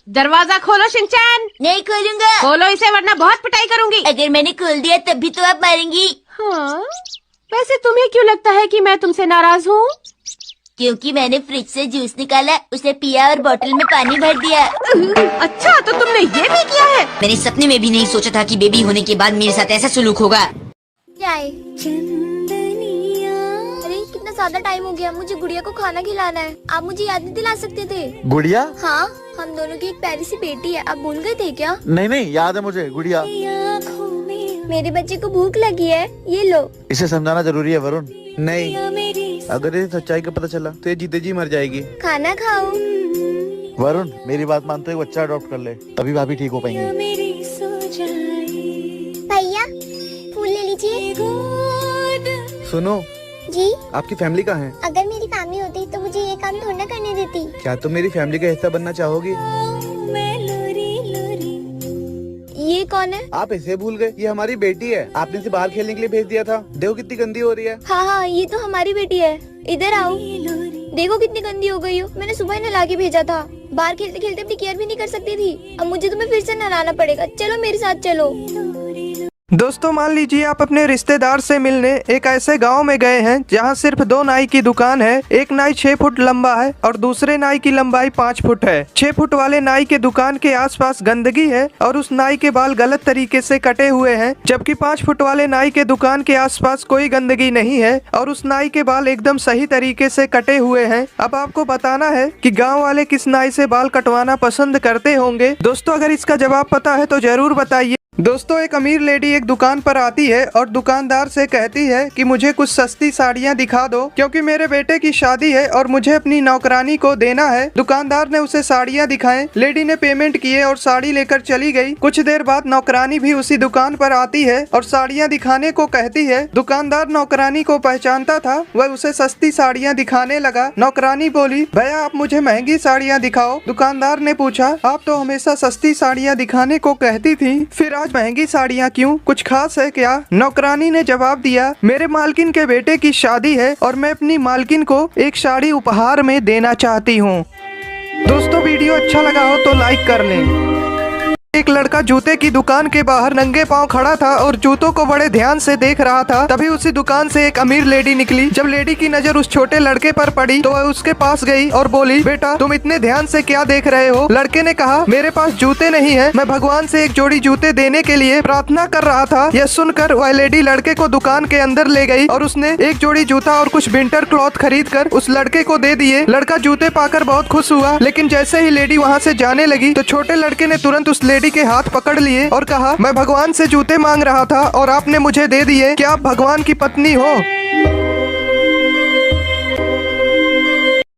दरवाजा खोलो शिनचैन। नहीं खोलूंगा। खोलो इसे वरना बहुत पिटाई करूंगी। अगर मैंने खोल दिया तब भी तो आप मारेंगी। हाँ, वैसे तुम्हें क्यों लगता है कि मैं तुमसे नाराज हूँ? क्योंकि मैंने फ्रिज से जूस निकाला, उसे पिया और बोतल में पानी भर दिया। अच्छा, तो तुमने ये भी किया है? मैंने सपने में भी नहीं सोचा था कि बेबी होने के बाद मेरे साथ ऐसा सुलूक होगा। चाय। अरे कितना ज्यादा टाइम हो गया, मुझे गुड़िया को खाना खिलाना है। आप मुझे याद नहीं दिला सकते थे? गुड़िया? हाँ, हम दोनों की एक प्यारी सी बेटी है। आप भूल गए थे क्या? नहीं, याद है मुझे गुड़िया। मेरे बच्चे को भूख लगी है, ये लो। इसे समझाना जरूरी है वरुण। नहीं, अगर इसे सच्चाई का पता चला तो ये जीते जी मर जाएगी। खाना खाओ। वरुण, मेरी बात मानते हुए बच्चा अडॉप्ट कर ले, तभी भाभी ठीक हो पाएंगी। भैया फूल ले लीजिए। सुनो, जी? आपकी फैमिली कहाँ है? अगर मेरी फैमिली होती तो मुझे ये काम थोड़ा ना करने देती। क्या तुम मेरी फैमिली का हिस्सा बनना चाहोगी? ये कौन है? आप इसे भूल गए? ये हमारी बेटी है, आपने इसे बाहर खेलने के लिए भेज दिया था। देखो कितनी गंदी हो रही है। हाँ, ये तो हमारी बेटी है। इधर आओ, देखो कितनी गंदी हो गई हो। मैंने सुबह ही नहला के भेजा था। बाहर खेलते खेलते अपनी केयर भी नहीं कर सकती थी। अब मुझे तुम्हें फिर से नहलाना पड़ेगा। चलो मेरे साथ चलो। दोस्तों, मान लीजिए आप अपने रिश्तेदार से मिलने एक ऐसे गांव में गए हैं जहां सिर्फ 2 नाई की दुकान है। एक नाई 6 फुट लंबा है और दूसरे नाई की लंबाई 5 फुट है। 6 फुट वाले नाई के दुकान के आसपास गंदगी है और उस नाई के बाल गलत तरीके से कटे हुए हैं, जबकि 5 फुट वाले नाई के दुकान के आसपास कोई गंदगी नहीं है और उस नाई के बाल एकदम सही तरीके से कटे हुए हैं। अब आपको बताना है कि गाँव वाले किस नाई से बाल कटवाना पसंद करते होंगे। दोस्तों, अगर इसका जवाब पता है तो जरूर बताइए। दोस्तों, एक अमीर लेडी एक दुकान पर आती है और दुकानदार से कहती है कि मुझे कुछ सस्ती साड़ियाँ दिखा दो, क्योंकि मेरे बेटे की शादी है और मुझे अपनी नौकरानी को देना है। दुकानदार ने उसे साड़ियाँ दिखाएं। लेडी ने पेमेंट किए और साड़ी लेकर चली गई। कुछ देर बाद नौकरानी भी उसी दुकान पर आती है और साड़ियाँ दिखाने को कहती है। दुकानदार नौकरानी को पहचानता था, वह उसे सस्ती साड़ियाँ दिखाने लगा। नौकरानी बोली, भैया आप मुझे महंगी साड़ियाँ दिखाओ। दुकानदार ने पूछा, आप तो हमेशा सस्ती साड़ियाँ दिखाने को कहती थी, फिर आज महंगी साड़ियाँ क्यों? कुछ खास है क्या? नौकरानी ने जवाब दिया, मेरे मालकिन के बेटे की शादी है और मैं अपनी मालकिन को एक साड़ी उपहार में देना चाहती हूँ। दोस्तों, वीडियो अच्छा लगा हो तो लाइक कर लें। एक लड़का जूते की दुकान के बाहर नंगे पांव खड़ा था और जूतों को बड़े ध्यान से देख रहा था। तभी उसी दुकान से एक अमीर लेडी निकली। जब लेडी की नजर उस छोटे लड़के पर पड़ी तो वह उसके पास गई और बोली, बेटा तुम इतने ध्यान से क्या देख रहे हो? लड़के ने कहा, मेरे पास जूते नहीं है, मैं भगवान से एक जोड़ी जूते देने के लिए प्रार्थना कर रहा था। यह सुनकर वह लेडी लड़के को दुकान के अंदर ले गई और उसने एक जोड़ी जूता और कुछ विंटर क्लॉथ खरीद कर उस लड़के को दे दिए। लड़का जूते पाकर बहुत खुश हुआ, लेकिन जैसे ही लेडी वहाँ से जाने लगी तो छोटे लड़के ने तुरंत उस लेडी के हाथ पकड़ लिए और कहा, मैं भगवान से जूते मांग रहा था और आपने मुझे दे दिए। क्या आप भगवान की पत्नी हो?